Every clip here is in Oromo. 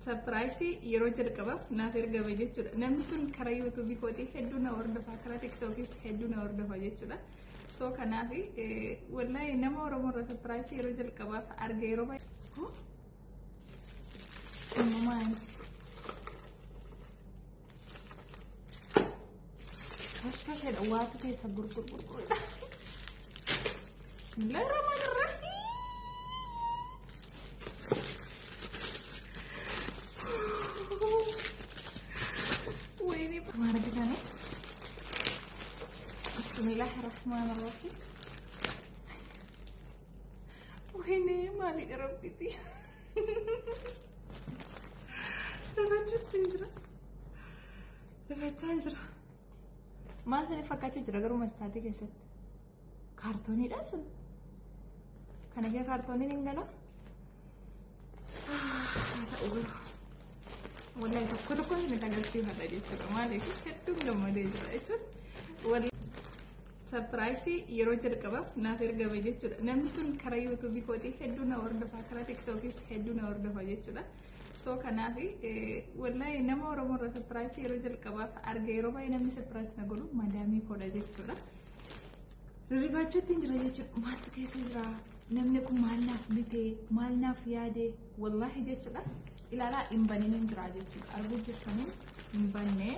surprise yeroo jalqabaaf naaf ergame jechuudha. Namni sun karaa YouTube kooti hedduu na hordofaa, karaa TikTok hedduu na hordofaa jechuudha. So kanaaf wallahi nama Oromoo irraa surprise yeroo jalqabaaf arge yeroo baay'ee mamaan kashkashadha waatu keessa gurgurudha. Bismillahirrahmanirrahim. Kemarin kita nih. Bismillahirrahmanirrahim. Ini mali Rabbiti. Terlanjut tinjra. Tanjra. Masa ini fakkaatu jira garuu mastaati keessatti. Kaartooniidha sun. Kan egaa kaartooniin hin gala. Wallahi tokko ni agarsiifadha jechuudha. Maaliif hedduu gammadee jira jechuudha. Wallahi surprise yeroo jalqabaaf naaf ergame jechuudha. Namni sun karaa YouTube kooti hedduu na hordofaa, karaa TikTok hedduu na hordofaa jechuudha. So kanaaf wallahi nama Oromoo irraa surprise yeroo jalqabaaf arge yeroo baay'ee namni surprise na godhu madaamii koodha jechuudha. Ribaachuutti hin jira jechuudha. Maaltu keessa jira? Namni kun maal naaf bitee, maal naaf yaadee wallahi jechuudha. Ilaalaa hin baniin hin jira jechuudha. Arguu jettanii hin bannee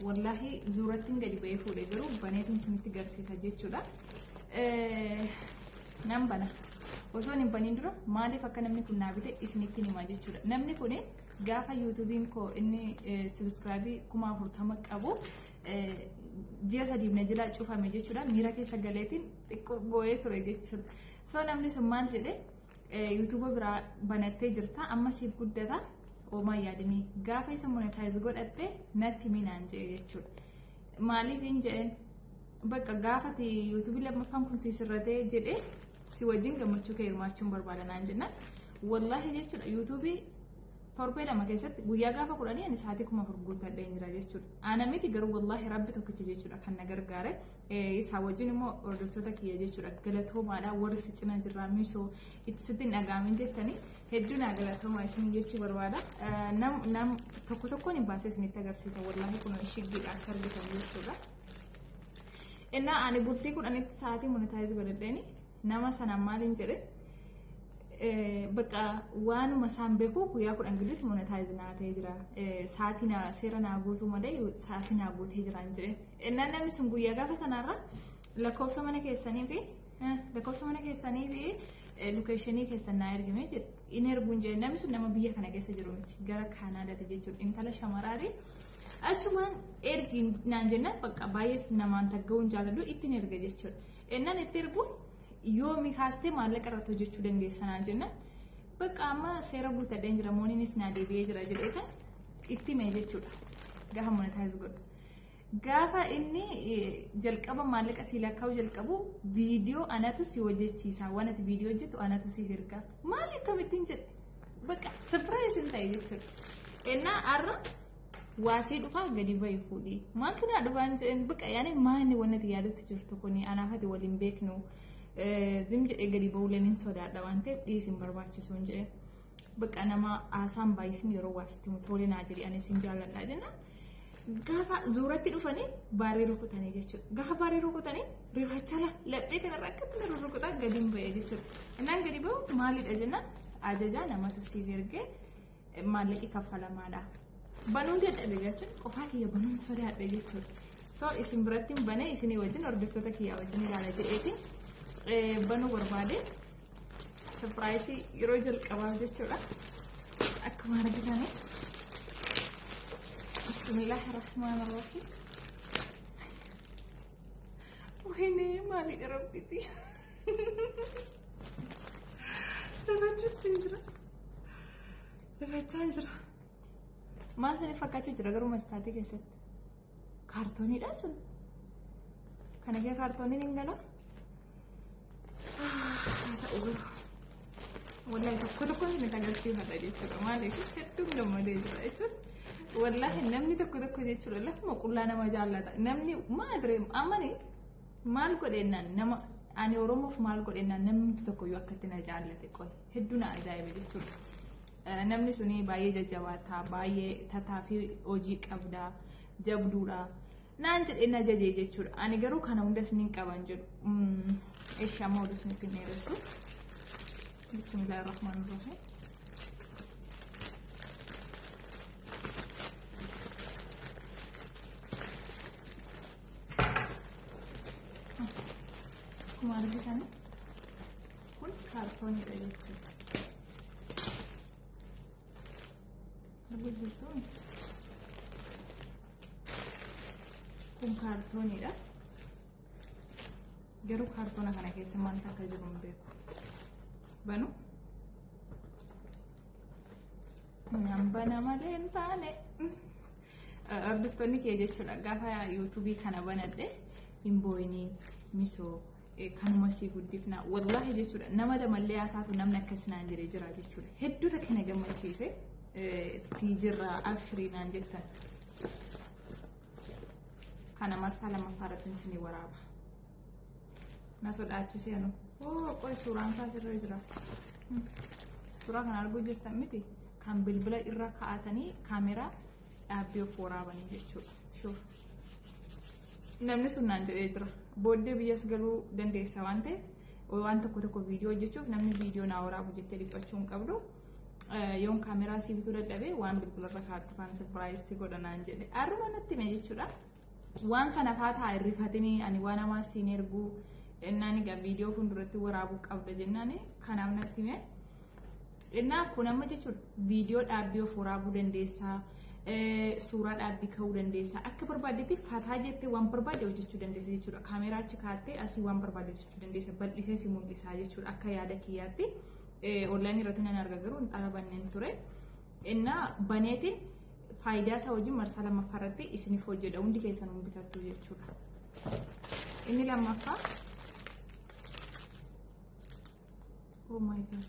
wallahi zuurattiin gadi ba'ee fuudhee garuu baneetiin isinitti garsiisa jechuudha. Nan bana. Osoo hin baniin dura maaliif akka namni kun naa bite isinitti himaa jechuudha. Namni kun gaafa YouTube'n koo inni subscribe 40,000 qabu ji'a sadiif na jala cufame jechuudha. Miira keessa galeetiin xiqqoo boo'ee ture jechuudha. So namni sun maal jedhee YouTube biraa banattee jirta amma siif guddata oomaa yaadanii gaafa isa monetize godhatte natti minaan jedhe jechuudha. Maaliif hin jedhen bakka gaafati YouTube lammaffaan kun sirratee jedhe si wajjin gammachuu kee hirmaachuun barbaadanaan jenna. Wallahi jechuudha YouTube torbee lama keessatti guyyaa gaafa kudhanii ani sa'aatii 4 guuttadhee jira jechuudha. Ana miti garuu wallahi rabbi tokkicha jechuudha kan na gargaare. Isaa wajjin immoo hordoftoota kiyya jechuudha. Galatoomaadha warri si cina jirraa misoo itti sitti hin dhagaamin jettanii hedduu na galatoomaa isin jechuu barbaada. Nam tokkoon hin baasee isinitti agarsiisa wallahi kun shiggiidha akka argitan jechuudha. Innaa ani bultii kudhanitti sa'aatii monetize godhadheeni nama sana maaliin jedhe bakka waanuma isaan beeku guyyaa 10 gidduu monetize naa ta'ee jira. Sa'aatii na seera naa guutuu malee sa'aatii naa guutee jira hin jedhe. Innaan namni sun guyyaa gaafa sanarra lakkoofsa mana keessanii fi location keessan naa ergime jedhe. Inni erguun jedhe namni sun nama biyya kana keessa jiru miti gara Kaanaadaati jechuudha. Intala shamaraati. Achumaan ergi naan jennaan bakka baay'ee namaan tagga'uun jaaladhu ittiin erga jechuudha. Innaan itti erguun yoomi kaastee maallaqa irratti hojjechuu dandeessanaa jenna. Bakka amma seera guutadheen jira mooniinis naa deebi'ee jira jedheetan itti mee jechuudha. Gaafa monetize godhu. Gaafa inni jalqaba maallaqa si lakkaa'u jalqabu viidiyoo anatu si hojjechiisa. Waan ati viidiyoo hojjettu anatu si erga. Maal akkamittiin jedhe? Bakka surprise hin ta'e jechuudha. Innaa arra waasii dhufaa gadi ba'i fuudhii. Maaltu naa dhufaan jedhan bakka yaani maanni waan ati yaadutti jirtu kuni anaaf ati waliin beeknu. Zim jedhee gadi ba'uuleen hin sodaadha waan ta'eef dhiisin barbaachisu hin jedhe. Bakka nama haasaan baay'isin yeroo waasitti tole naa jedhe anis hin jaalladha jenna. Gaafa zuuratti dhufanii baarii rukutanii jechuudha. Gaafa baarii rukutanii rifachala laphee kanarraa akkatti na rukutaa gadi hin ba'e jechuudha. Innaan gadi ba'u maalidha jenna ajajaa namatu siif ergee maallaqi kaffalamaadha. Banuun dadhabe jechuun qofaa kiyya banuun sodaadha jechuudha. So isin biratti banee isinii wajjin hordoftoota kiyyaa wajjin ilaala jedheeti. Banuu barbaade surprise yeroo jalqabaaf jechuudha. Akkuma argitanii Bismillahirrahmanirrahim. Ini mali Rabbiti. Terlanjut tinjra. Tanjra. Masa ini fakkaatu jira garuu mastaati keessatti. Kaartooniidha sun. Kan egaa kaartooniin hin gala. Wallahi tokko ni agarsiifadha jechuudha. Maaliif hedduu gammadee jira jechuudha. Wallahi namni tokko jechuudha lafuma qullaa nama jaallata. Namni maadree amani maal godheennan nama ani Oromoof maal godheennan namni tokko yoo akkatti na jaallate qoy hedduu na ajaa'iba jechuudha. namni suni baay'ee jajjabaata baay'ee tataa fi hojii qabda jabduudha naan jedhee na jajee jechuudha ani garuu kana hunda isiniin qaban jedhu eeshaa moodu isiniif hin dheeressu bismillahir rahmanir rahim kuma argitan kun kaartooniidha jechuudha kun kaartooniidha garuu kaartoona kana keessa maanta akka jiru hin beeku banu bana malee hin taane hordoftoonni kee jechuudha gaafa yuutuubii kana banadhe hin booyinii misoo kanuma si guddifna wallahi jechuudha nama damallee ataatu namni akkasinaan jiree jira jechuudha hedduu takka na gammachiise si jirra abshiriinaan jettan kana marsaa lamaffaarratti isinii waraaba na sodaachise anu qoy suuraan isaa irra jira suuraa kana arguu jirtan miti kan bilbila irra kaa'atanii kaameraa dhaabbii of waraabanii jechuudha shuuf namni sun naan jedhee jira booddee biyyas galuu dandeessa waan ta'eef waan tokko viidiyoo hojjechuuf namni viidiyoo naa waraabu jettee dhiphachuu hin qabdu yoon kaameraa si bituu dadhabee waan bilbila irra kaa'attu kan sirpiraayis godhanaan jedhe arruma natti hime jechuudha waan sana faataa irrifatini ani waan namaa siin erguu innaan egaa viidiyoo fuulduratti waraabuu qabda jennaani kanaaf natti hime innaa kun amma jechuudha viidiyoo dhaabbii of waraabuu dandeessaa suuraa dhaabbii ka'uu dandeessaa akka barbaadetti faataa jettee waan barbaade hojjechuu dandeessa jechuudha kaameraa achi kaa'attee asii waan barbaade hojjechuu dandeessa bal'isee si mul'isaa jechuudha akka yaada kiyyaatti online irratti nan arga garuu hin xalabanneen ture innaa baneetiin faayidaa isaa wajjin marsaa lammaffaarratti isiniif hojjedha hundi keessan hin bitattu jechuudha inni lammaffaa oh my god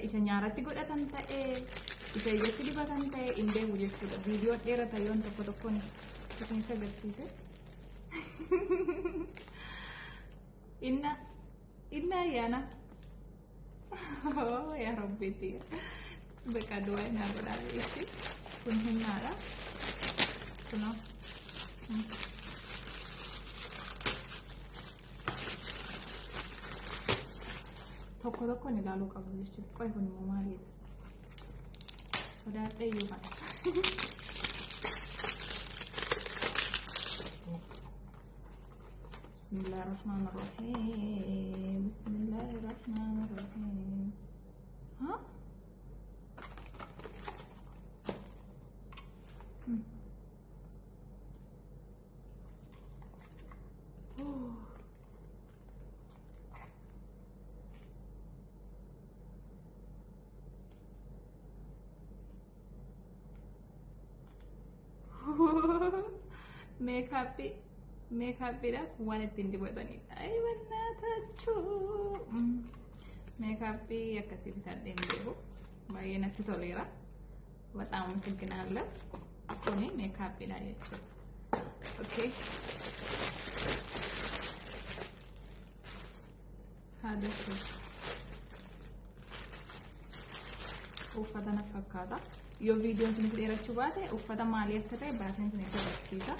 isa nyaaratti godhatan ta'ee isa ijatti dibatan ta'ee hin beeku jechuudha viidiyoo dheerata yoon tokkoon isinitti agarsiise inna yaana yaa rabbiitti beekaa du'aa inaa godhaa ishi kun hinnaadha kunoo tokkoon ilaaluu qabu jechuudha qoy kun immoo maaliidha sodaadhee iyyuu kana bismillahirrahmanirrahim bismillahirrahmanirrahim huh makeup ida kuwan ittiin dibatanidha ay bannaatachuu makeup akkasii bitadheen deebu baay'ee natti toleera በጣም አመሰግናለሁ አኮኔ makeup ida jechuudha okay haadha uffata na fakkaata yoo viidiyoon isin dheerachuu baate uffata maalii akka ta'e baateen isin agarsiisa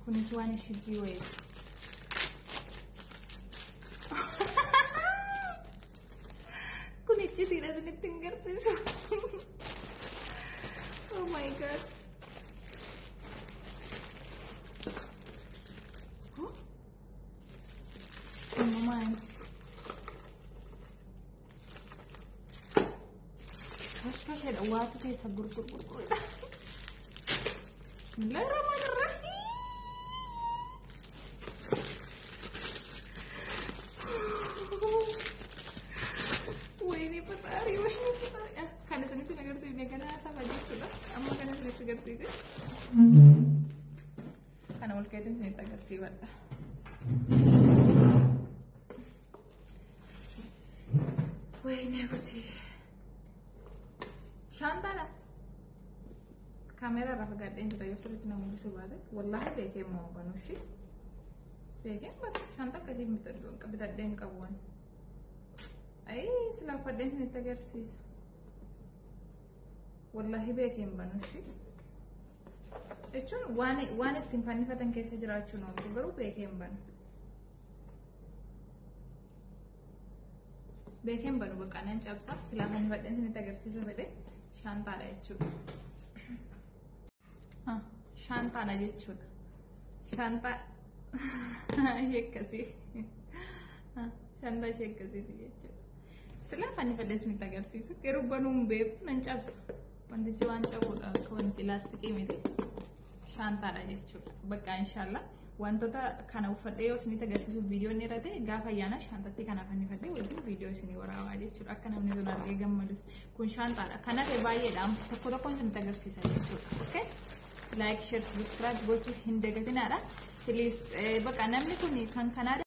kunis waan ishii wayii kunichi siidha isinitti hin agarsiisu oh my god mine Kasih waktu saya sabur. Bismillahirrahmanirrahim. Wah ini petari. Karena sini tuh negara sini karena asal aja sudah. Amma karena sini negara sini. Karena mulai itu sini negara sini. Wah ini aku sih. Shantana. كاميرا رافع قاعدين ترى يوصلت لنا مو سبادة والله بيكي مو بنوشي بيكي بس شانتا كذي متردون كبتردين كوان أي سلا فردين نتجرسيس والله بيكي بنوشي إيشون واني تنفعني فتن كيس جراتشون وانتو بيكي بنو بيكي بنو بقى ننج أبصر سلا فردين نتجرسيس وبده شانتا على إيشون شانتا أنا جيتشون شانتا شيء كذي شانتا شيء كذي جيتشون سلا فاني فدس نتاجرسيسو كيروبانو بيب ننجابس وانت جوان جابودا كونتي لاستيكي ميدي شانتا أنا جيتشون بقى إن شاء الله وانتو تا كانوا فديو سنتاجرسيسو فيديو نيرته غافا يانا شانتا تي كنا فاني فديو وزي فيديو سني وراوا جيتشون أكنا من دون أرجع جمدو كون شانتا كنا كباية دام تكودا كون سنتاجرسيسو جيتشون أوكي لايك شير سبسكرايب gochuu hin dagatinaa please baqa namni kun kan kanaadha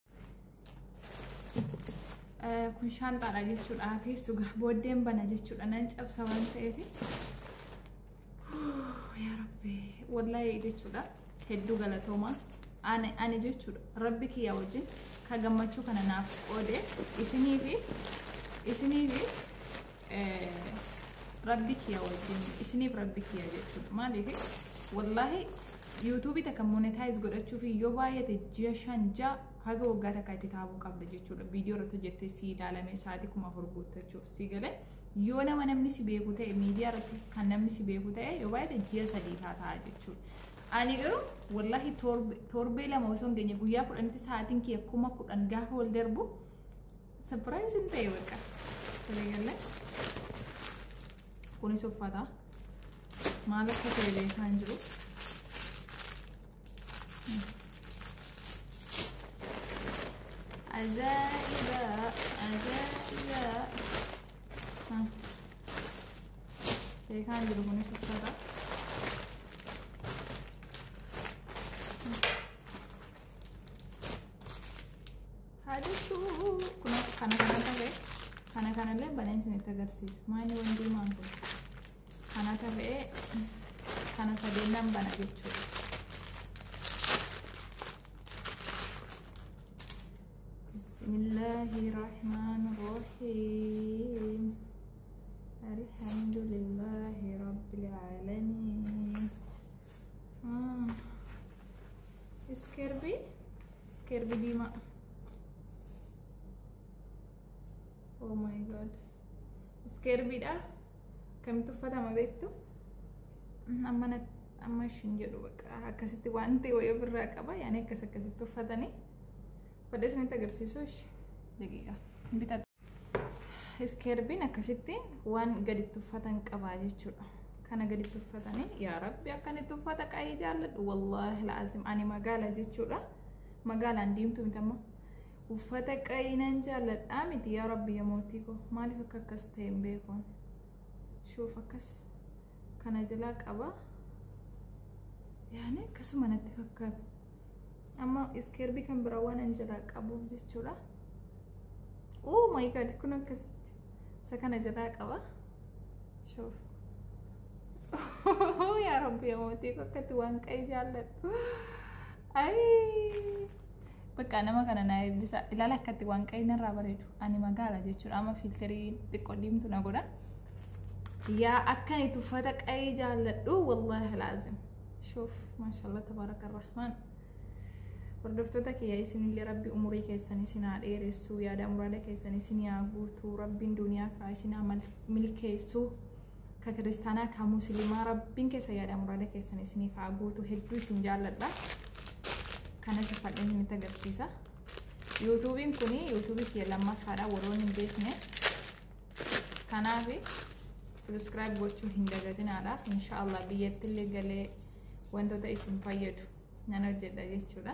kun shaantaadha jechuudha keessu booddeen bana jechuudha nan cabsa waan ta'eef yaa rabbi wallahi jechuudha hedduu galatooma ani jechuudha rabbi kiyya wajjin ka gammachuu kana naaf qoode isiniifi rabbi kiyya wajjin isiniif rabbi kiyya jechuudha maaliif والله يوتيوب تك مونيتايز قدرت شوفي يوباية تجيشان جا هذا وقعت كاي تتابو قبل جيتشولا فيديو رتجت سيد على مساعدكم أهربوت تشوف سيجله يونا ما نمني بيبوته ميديا رت كان نمني بيبوته يوباية تجيا سديها تاجيتشول أنا قرو والله توربي لما وصل جنيه بويا كل أنت ساعتين كي أكما كل أنجاه هول دربو سبرايز أنت يوكا سيجله كوني سوفادا مالك كتير خانجرو عزائبا كتير خانجرو كوني سوفادا هذا شو كنا ليه بعدين سنتجرسيس ما إني وندي ما نقول كنا تبعي كنا تبعي بنا جيتشو بسم الله الرحمن الرحيم الحمد لله رب العالمين سكربي ديما oh my god سكربي ده كم تفضل ما بيكتو أما شنجرو بقى كسيتي وانتي ويبر ركبة يعني كسيتي تفضلني بدأت نتجرسيسوش دقيقة بتاع سكربين كسيتي وان قد تفضل كباجي شورا كان قد تفضلني يا رب يا كان تفضل كأي جالد والله لازم أنا مقالة جي شورا مقالة عنديم تمتما وفتك أي نجالد آمد يا رب يا موتيكو مالي فكك كستين بيكون شوف كس كان جلاك أبا يعني كسو ما نتفكر أما إسكيربي كان براوان أنجلاك أبو جيتشولا أوه ماي جاد كنا كست سكان جلاك أبا شوف يا ربي يا موتي كتوان كاي جالت أي بقى أنا ما كان نايب بس لا لا كتوان كاي نرى بريدو أنا ما قال جيتشولا أما فلتري تقديم تناقولا يا أكني تفتك أي جالد والله لازم شوف ما شاء الله تبارك الرحمن وردفتك يا سني اللي ربي أموري كيسني سنا إيرسو يا دام مرادك كيسني سني أبوتو ربي الدنيا كايسنا ملكيسو ككريستانا كمسلمة ربي كيس يا دام مرادك كيسني سني فأبوتو هدو سنجالد لا كانت تفضل من تجرسيسا يوتيوبين كوني يوتيوبي كي لما كارا وروني بيسني كنافي سبسكرايب gochuu hin dagatinaa inshallah biyyatti illee galee wantoota isin fayyadu nan hojjedha jechuudha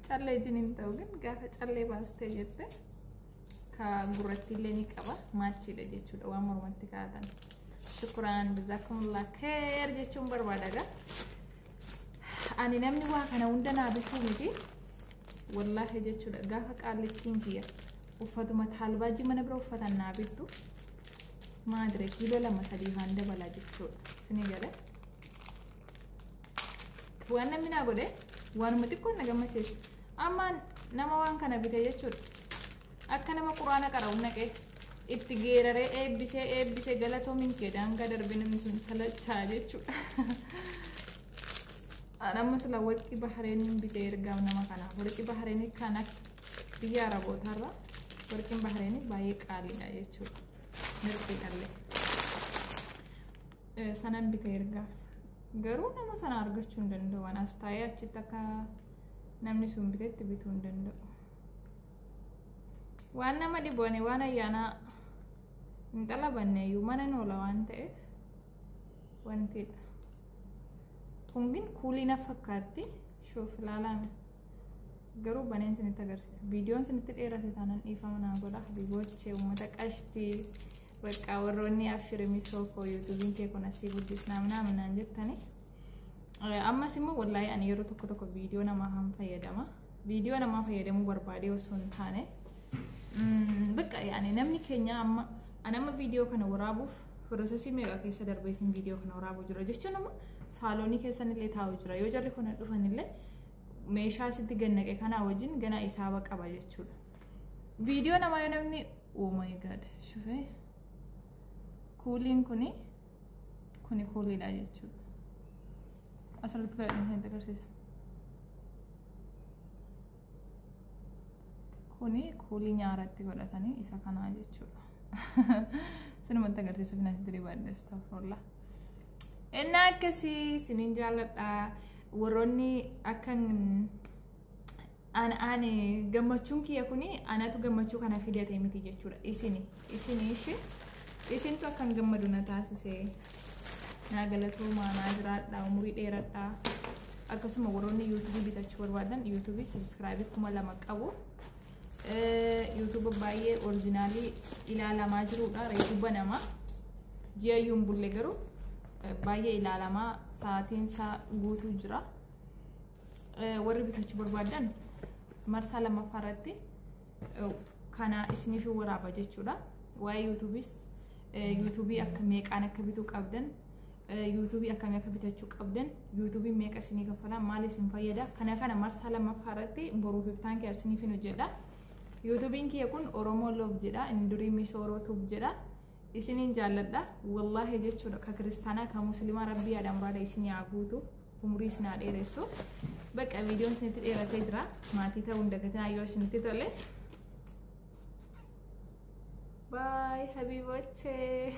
callee jiniin ta'u ግን gaafa callee baastee jette ka gurratti illee ni qaba maachiidha jechuudha waan mormatti kaa'atan shukran jazakumullah khair jechuun barbaadaga ani namni waa kana hunda naa bituu miti wallahi jechuudha gaafa qaallettiin kiyya uffatuma talbaaji mana bira uffatan naa bittu maadire kiiloo lama sadii handa balaa jechuudha sini gale waan namni naa godhe waanuma xiqqoo na gammachiisu amma nama waan kana bite jechuudha akka nama quraana qara'u naqee itti geeraree eebbisee galatoomin kee daangaa darbe namni sun salachaa jechuudha anamma sila warqii bahareeniin bitee ergaa nama kanaaf warqii bahareenii kana biyya arabootarra warqiin bahareenii baay'ee qaaliidha jechuudha mirqii qallee sanan bitee ergaaf garuu nama sana argachuu hin danda'u waan as taa'ee achitti akka namni sun biteetti bituu hin danda'u waan nama dhiboone waan ayyaanaa hin xalabanneeyyuu mana noola waan ta'eef wantidha kungin kuulii na fakkaatti shoof ilaalaan garuu baneen sinitti agarsiisa viidiyoon sinitti dheerate taanaan dhiifama naa godha habiiboochee uummata qashtii bakka warroonni afshirimi soofoo yuutuubiin kee kun asii guddisnaa minaan jettani ammas immoo wallaahi ani yeroo tokko viidiyoo namaa han fayyadama viidiyoo namaa fayyadamuu barbaadee osoo hin taane bakka yaani namni keenya amma viidiyoo kana waraabuuf prosesii meeqa keessa darbeetiin viidiyoo kana waraabuu jira jechuun amma saaloonii keessan illee taa'u jira yoo jarri kun dhufan illee meeshaa sitti gannaqe kana wajjin gana isaaba qaba jechuudha viidiyoo namaa yoo namni oh my god shufee kuuliin kuni kuuliidha jechuudha asirratti godhadhaan kan agarsiisa kuni kuulii nyaaratti godhatanii isa kanaa jechuudha sinumatti agarsiisuuf nasitti dibaaddes ta'uurla innaa akkasii sinin jaalladha warroonni akkan ani gammachuun kiyya kuni anatu gammachuu kana fidate miti jechuudha isintu akkan gammadu na taasisee naa galatoomaa naa jiraadha umurii dheeradha akkasuma warroonni yuutuubii bitachuu barbaadan yuutuubii subscribe 2,000 qabu YouTube baay'ee originaalii ilaalamaa jirudha reefu banamaa ji'ayyuun bulle garuu baay'ee ilaalamaa sa'aatiin isaa guutuu jira warri bitachuu barbaadan marsaa lammaffaa irratti kana isiniif waraaba jechuudha waa'ee yuutuubii akka meeqaan akka bituu qabdan yuutuubii akkamii akka bitachuu qabdan yuutuubii meeqa isinii kaffalaa maal isin fayyada kana marsaa lammaffaa irratti boruuf iftaan kee isiniif hojjedha yuutuubiin kee kun Oromoo Love jedha indurii misooroo tub jedha isiniin jaalladha wallahi jechuudha ka kiristaanaa ka musliimaa rabbii yaada muraada isinii guutu umurii isinaa dheeressu bakka viidiyoon isinitti dheeratee jira maatii ta'uu hin dagatinaa yoo isinitti tole bye habiibochee